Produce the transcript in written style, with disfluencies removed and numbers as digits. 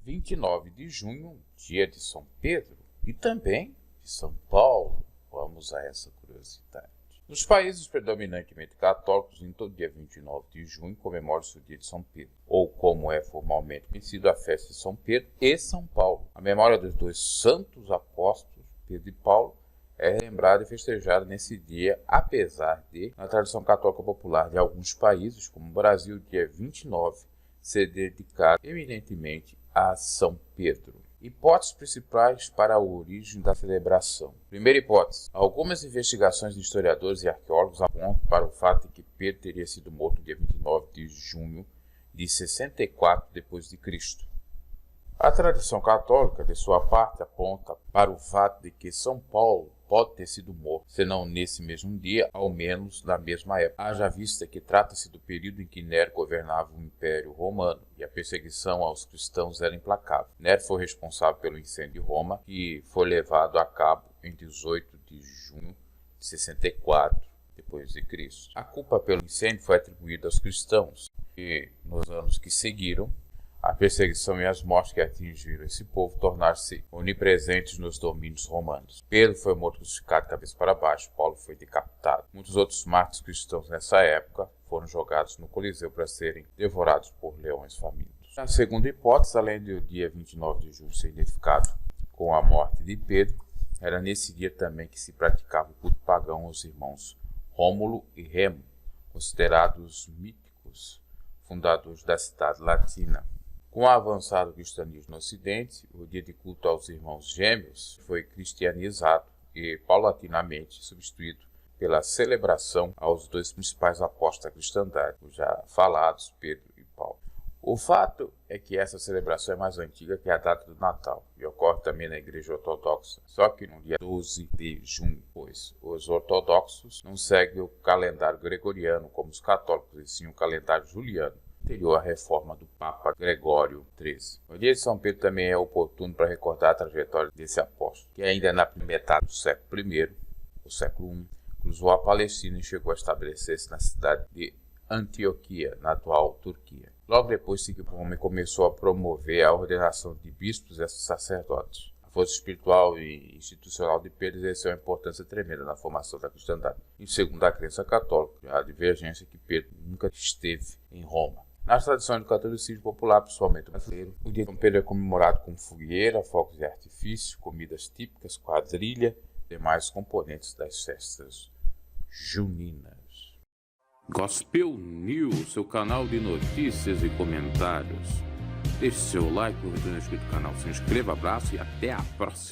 29 de junho, dia de São Pedro e também de São Paulo. Vamos a essa curiosidade. Nos países predominantemente católicos, em todo dia 29 de junho comemora-se o dia de São Pedro, ou como é formalmente conhecido, a festa de São Pedro e São Paulo. A memória dos dois santos apóstolos, Pedro e Paulo, é lembrada e festejada nesse dia, apesar de, na tradição católica popular de alguns países, como o Brasil, o dia 29 ser dedicado eminentemente a São Pedro. Hipóteses principais para a origem da celebração. Primeira hipótese. Algumas investigações de historiadores e arqueólogos apontam para o fato de que Pedro teria sido morto no dia 29 de junho de 64 d.C. A tradição católica, de sua parte, aponta para o fato de que São Paulo pode ter sido morto, se não nesse mesmo dia, ao menos na mesma época. Haja vista que trata-se do período em que Nero governava o Império Romano e a perseguição aos cristãos era implacável. Nero foi responsável pelo incêndio de Roma, que foi levado a cabo em 18 de junho de 64 d.C. A culpa pelo incêndio foi atribuída aos cristãos, e nos anos que seguiram, a perseguição e as mortes que atingiram esse povo tornaram-se onipresentes nos domínios romanos. Pedro foi morto crucificado de cabeça para baixo, Paulo foi decapitado. Muitos outros mártires cristãos nessa época foram jogados no Coliseu para serem devorados por leões famintos. Na segunda hipótese, além do dia 29 de julho ser identificado com a morte de Pedro, era nesse dia também que se praticava o culto pagão aos irmãos Rômulo e Remo, considerados míticos fundadores da cidade latina. Com o avançado cristianismo no Ocidente, o dia de culto aos irmãos gêmeos foi cristianizado e paulatinamente substituído pela celebração aos dois principais apóstolos da cristandade, os já falados Pedro e Paulo. O fato é que essa celebração é mais antiga que a data do Natal e ocorre também na Igreja Ortodoxa, só que no dia 12 de junho, pois os ortodoxos não seguem o calendário gregoriano como os católicos, e sim o calendário juliano, anterior à reforma do Papa Gregório XIII. O dia de São Pedro também é oportuno para recordar a trajetória desse apóstolo, que ainda na metade do século I, ou século I, cruzou a Palestina e chegou a estabelecer-se na cidade de Antioquia, na atual Turquia. Logo depois, seguiu por Roma e começou a promover a ordenação de bispos e sacerdotes. A força espiritual e institucional de Pedro exerceu uma importância tremenda na formação da cristandade. E segundo a crença católica, a divergência que Pedro nunca esteve em Roma. Nas tradições do catolicismo popular, principalmente o brasileiro, o dia de São Pedro é comemorado com fogueira, fogos de artifício, comidas típicas, quadrilha e demais componentes das festas juninas. Gospel News, seu canal de notícias e comentários. Deixe seu like, curta no inscrito do canal, se inscreva, abraço e até a próxima.